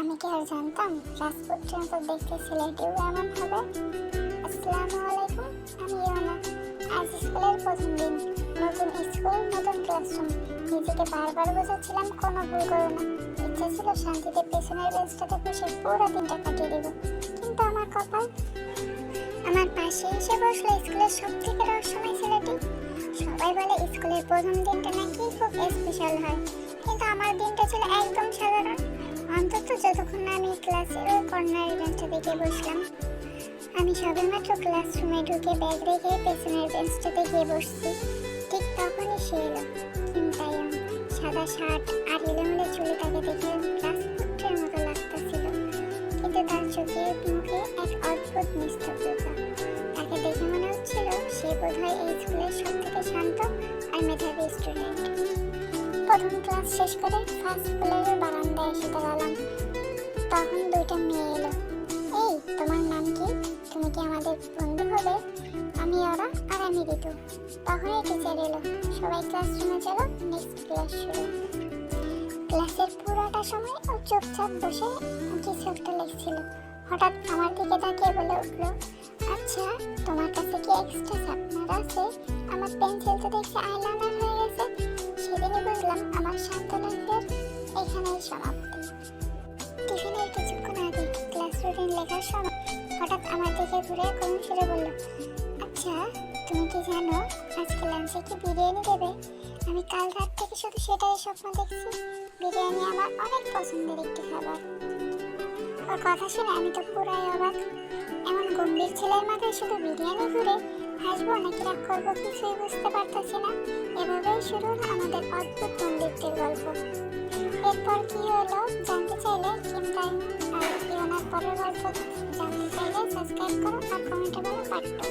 আমি কি আর জানতাম রাজপুত্রের মতো দেখতে ছেলেটিও এমন হবে। আসসালামু আলাইকুম, আমি ইওনা। আজ স্কুলের প্রথম দিন, নতুন স্কুল, নতুন ক্লাসরুম। নিজেকে বারবার বোঝাচ্ছিলাম কোনো ভুল করো না। ইচ্ছা ছিল শান্তিতে পেছনের বেঞ্চটাতে বসে পুরো দিনটা কাটিয়ে দেব, কিন্তু আমার কপাল। আমার পাশে এসে বসলো স্কুলের সব থেকে রহস্যময় ছেলেটি। সবাই বলে স্কুলের প্রথম দিনটা নাকি খুব স্পেশাল হয়, কিন্তু আমার দিনটা ছিল একদম সাধারণ। অন্তত যতক্ষণ না আমি ক্লাসের ওই কর্নারের বেঞ্চে দিকে বসলাম। আমি সবেমাত্র ক্লাসরুমে ঢুকে ব্যাগ রেখে পেছনের বেঞ্চটাতে গিয়ে বসছি, ঠিক তখনই সে এলো। কিমতায়াম, সাদা শার্ট আর এলোমেলো চুলে তাকে দেখে রাজপুত্রের মতো লাগতেছিল, কিন্তু তার চোখে মুখে এক অদ্ভুত নিস্তব্ধতা। তাকে দেখে মনে হচ্ছিল সে বোধহয় এই স্কুলের সব থেকে শান্ত আর মেধাবী স্টুডেন্ট। প্রথম ক্লাস শেষ করে ফার্স্ট ফ্লোরের বারান্দায় এসে দাঁড়ালাম। তখন দুইটা মেয়ে এলো। এই, তোমার নাম কি? তুমি কি আমাদের বন্ধু হবে? আমি ওরা, আর আমি ঋতু। তখনই টিচার এলো। সবাই ক্লাসরুমে চলো, নেক্সট ক্লাস শুরু। ক্লাসের পুরোটা সময় ও চুপচাপ বসে কিছু একটা লিখছিল। হঠাৎ আমার দিকে তাকিয়ে বলে উঠলো, আচ্ছা, তোমার কাছে কি এক্সট্রা শার্পনার আছে? আমার পেন্সিল তো দেখছি আইলাইনার হয়ে গেছে। সেদিনই বুঝলাম আমার শান্ত লাইফের এখানেই সমাপ্তি। টিফিনের কিছুক্ষণ আগে ক্লাস রুটিন লেখার সময় হঠাৎ আমার দিকে ঘুরে করুণ সুরে বলল, আচ্ছা, তুমি কি জানো আজকে লাঞ্চে কি বিরিয়ানি দেবে? আমি কাল রাত থেকে শুধু সেটাই স্বপ্ন দেখছি। বিরিয়ানি আমার অনেক পছন্দের একটি খাবার। ওর কথা শুনে আমি তো পুরাই অবাক। এমন গম্ভীর ছেলের মাথায় শুধু বিরিয়ানি ঘুরে, হাসবো নাকি রাগ করবো কিছুই বুঝতে পারতেছি না। এভাবেই শুরু হলো আমাদের অদ্ভুত বন্ধুত্বের গল্প। এরপর কি হলো জানতে চাইলে কিমতায়াম আর ইওনার পরের গল্প জানতে চাইলে সাবস্ক্রাইব করো আর কমেন্টে বলো পার্ট 2।